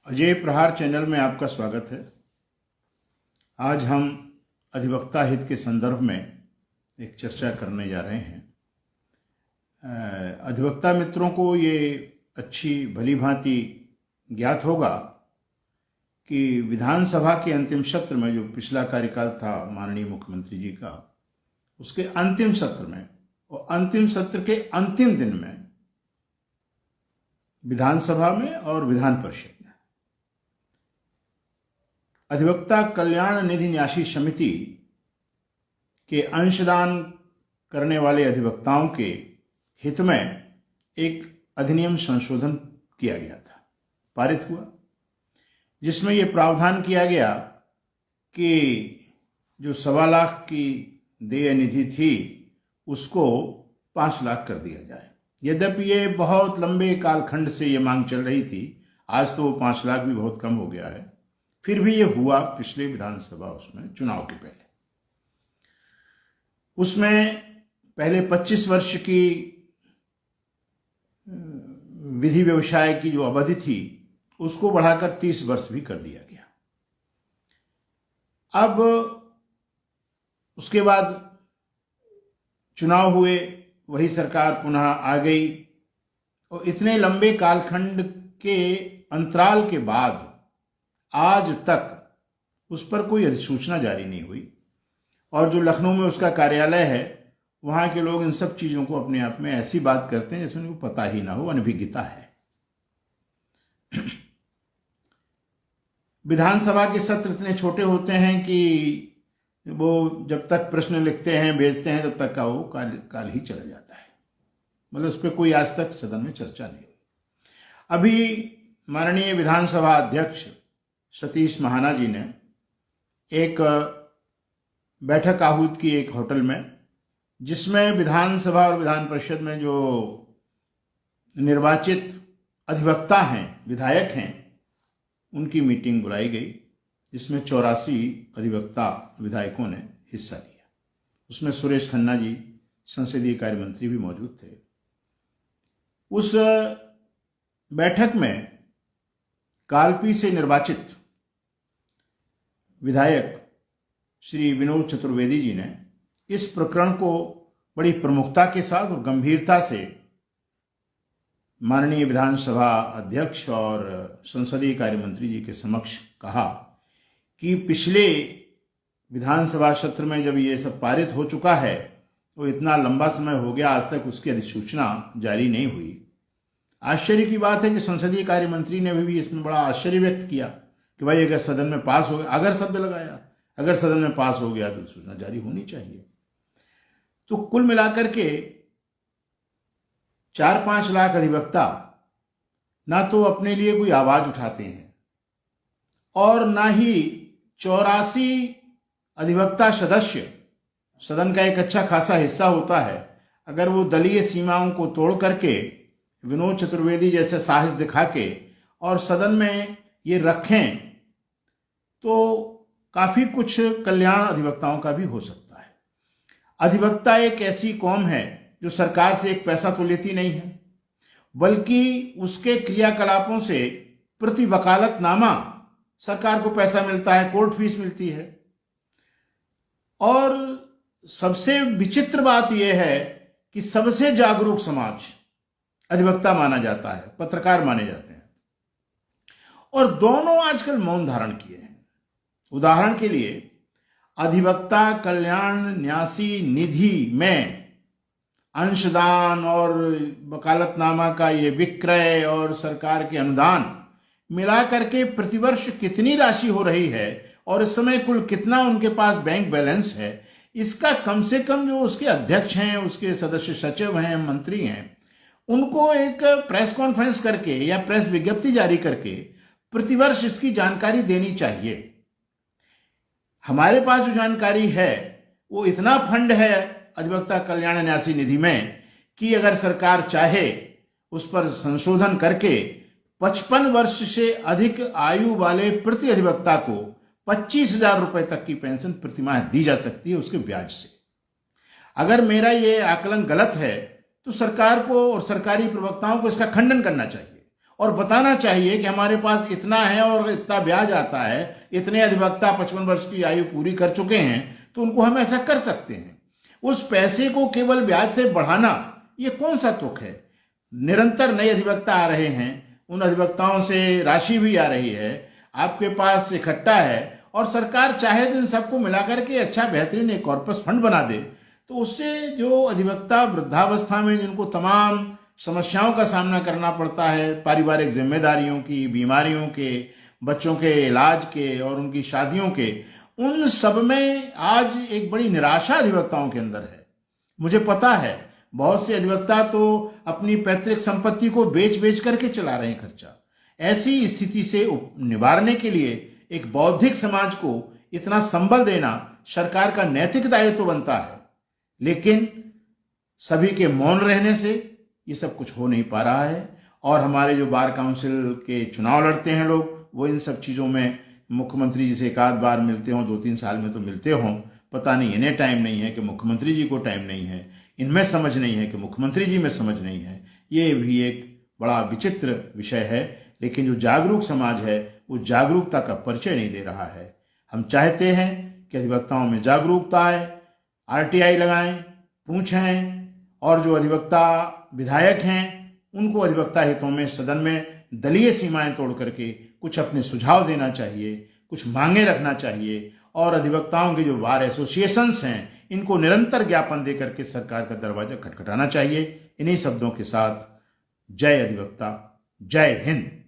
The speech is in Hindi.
अजय प्रहार चैनल में आपका स्वागत है। आज हम अधिवक्ता हित के संदर्भ में एक चर्चा करने जा रहे हैं। अधिवक्ता मित्रों को ये अच्छी भली भांति ज्ञात होगा कि विधानसभा के अंतिम सत्र में, जो पिछला कार्यकाल था माननीय मुख्यमंत्री जी का, उसके अंतिम सत्र में और अंतिम सत्र के अंतिम दिन में विधानसभा में और विधान परिषद में अधिवक्ता कल्याण निधि न्यासी समिति के अंशदान करने वाले अधिवक्ताओं के हित में एक अधिनियम संशोधन किया गया था, पारित हुआ, जिसमें यह प्रावधान किया गया कि जो 1.25 लाख की देय निधि थी उसको 5 लाख कर दिया जाए। यद्यपि ये बहुत लंबे कालखंड से ये मांग चल रही थी, आज तो 5 लाख भी बहुत कम हो गया है, फिर भी ये हुआ पिछले विधानसभा उसमें चुनाव के पहले। उसमें पहले 25 वर्ष की विधि व्यवसाय की जो अवधि थी उसको बढ़ाकर 30 वर्ष भी कर दिया गया। अब उसके बाद चुनाव हुए, वही सरकार पुनः आ गई और इतने लंबे कालखंड के अंतराल के बाद आज तक उस पर कोई अधिसूचना जारी नहीं हुई। और जो लखनऊ में उसका कार्यालय है, वहां के लोग इन सब चीजों को अपने आप में ऐसी बात करते हैं जैसे उनको पता ही ना हो, अनभिज्ञता है। विधानसभा के सत्र इतने छोटे होते हैं कि वो जब तक प्रश्न लिखते हैं, भेजते हैं, तब तक का वो काल ही चला जाता है। मतलब उस पर कोई आज तक सदन में चर्चा नहीं हुई। अभी माननीय विधानसभा अध्यक्ष सतीश महाना जी ने एक बैठक आहूत की एक होटल में, जिसमें विधानसभा और विधान परिषद में जो निर्वाचित अधिवक्ता हैं, विधायक हैं, उनकी मीटिंग बुलाई गई, जिसमें 84 अधिवक्ता विधायकों ने हिस्सा लिया। उसमें सुरेश खन्ना जी संसदीय कार्य मंत्री भी मौजूद थे। उस बैठक में कालपी से निर्वाचित विधायक श्री विनोद चतुर्वेदी जी ने इस प्रकरण को बड़ी प्रमुखता के साथ और गंभीरता से माननीय विधानसभा अध्यक्ष और संसदीय कार्य मंत्री जी के समक्ष कहा कि पिछले विधानसभा सत्र में जब ये सब पारित हो चुका है, तो इतना लंबा समय हो गया, आज तक उसकी अधिसूचना जारी नहीं हुई। आश्चर्य की बात है कि संसदीय कार्य मंत्री ने भी इसमें बड़ा आश्चर्य व्यक्त किया कि भाई अगर सदन में पास हो गया, अगर शब्द लगाया, अगर सदन में पास हो गया तो सूचना जारी होनी चाहिए। तो कुल मिलाकर के 4-5 लाख अधिवक्ता ना तो अपने लिए कोई आवाज उठाते हैं और ना ही 84 अधिवक्ता सदस्य, सदन का एक अच्छा खासा हिस्सा होता है, अगर वो दलीय सीमाओं को तोड़ करके विनोद चतुर्वेदी जैसे साहस दिखा के और सदन में ये रखें, तो काफी कुछ कल्याण अधिवक्ताओं का भी हो सकता है। अधिवक्ता एक ऐसी कौम है जो सरकार से एक पैसा तो लेती नहीं है, बल्कि उसके क्रियाकलापों से प्रति वकालतनामा सरकार को पैसा मिलता है, कोर्ट फीस मिलती है। और सबसे विचित्र बात यह है कि सबसे जागरूक समाज अधिवक्ता माना जाता है, पत्रकार माने जाते हैं, और दोनों आजकल मौन धारण किए हैं। उदाहरण के लिए अधिवक्ता कल्याण न्यासी निधि में अंशदान और वकालतनामा का ये विक्रय और सरकार के अनुदान मिलाकर के प्रतिवर्ष कितनी राशि हो रही है और इस समय कुल कितना उनके पास बैंक बैलेंस है, इसका कम से कम जो उसके अध्यक्ष हैं, उसके सदस्य सचिव हैं, मंत्री हैं, उनको एक प्रेस कॉन्फ्रेंस करके या प्रेस विज्ञप्ति जारी करके प्रतिवर्ष इसकी जानकारी देनी चाहिए। हमारे पास जो जानकारी है वो इतना फंड है अधिवक्ता कल्याण न्यासी निधि में कि अगर सरकार चाहे उस पर संशोधन करके 55 वर्ष से अधिक आयु वाले प्रति अधिवक्ता को 25,000 रुपए तक की पेंशन प्रतिमाह दी जा सकती है उसके ब्याज से। अगर मेरा ये आकलन गलत है तो सरकार को और सरकारी प्रवक्ताओं को इसका खंडन करना चाहिए और बताना चाहिए कि हमारे पास इतना है और इतना ब्याज आता है, इतने अधिवक्ता 55 वर्ष की आयु पूरी कर चुके हैं, तो उनको हम ऐसा कर सकते हैं। उस पैसे को केवल ब्याज से बढ़ाना, ये कौन सा तुक है? निरंतर नए अधिवक्ता आ रहे हैं, उन अधिवक्ताओं से राशि भी आ रही है, आपके पास इकट्ठा है, और सरकार चाहे तो इन सबको मिलाकर के अच्छा बेहतरीन एक कॉर्पस फंड बना दे, तो उससे जो अधिवक्ता वृद्धावस्था में जिनको तमाम समस्याओं का सामना करना पड़ता है, पारिवारिक जिम्मेदारियों की, बीमारियों के, बच्चों के इलाज के और उनकी शादियों के, उन सब में आज एक बड़ी निराशा अधिवक्ताओं के अंदर है। मुझे पता है बहुत से अधिवक्ता तो अपनी पैतृक संपत्ति को बेच बेच करके चला रहे हैं खर्चा। ऐसी स्थिति से निवारने के लिए एक बौद्धिक समाज को इतना संबल देना सरकार का नैतिक दायित्व बनता है, लेकिन सभी के मौन रहने से ये सब कुछ हो नहीं पा रहा है। और हमारे जो बार काउंसिल के चुनाव लड़ते हैं लोग, वो इन सब चीज़ों में मुख्यमंत्री जी से एक आध बार मिलते हों, 2-3 साल में तो मिलते हों, पता नहीं इन्हें टाइम नहीं है कि मुख्यमंत्री जी को टाइम नहीं है, इनमें समझ नहीं है कि मुख्यमंत्री जी में समझ नहीं है। ये भी एक बड़ा विचित्र विषय है। लेकिन जो जागरूक समाज है वो जागरूकता का परिचय नहीं दे रहा है। हम चाहते हैं कि अधिवक्ताओं में जागरूकता आए, आरटीआई लगाएं, पूछें, और जो अधिवक्ता विधायक हैं उनको अधिवक्ता हितों में सदन में दलीय सीमाएं तोड़ करके कुछ अपने सुझाव देना चाहिए, कुछ मांगे रखना चाहिए, और अधिवक्ताओं के जो बार एसोसिएशंस हैं इनको निरंतर ज्ञापन दे करके सरकार का दरवाजा खटखटाना चाहिए। इन्हीं शब्दों के साथ जय अधिवक्ता, जय हिंद।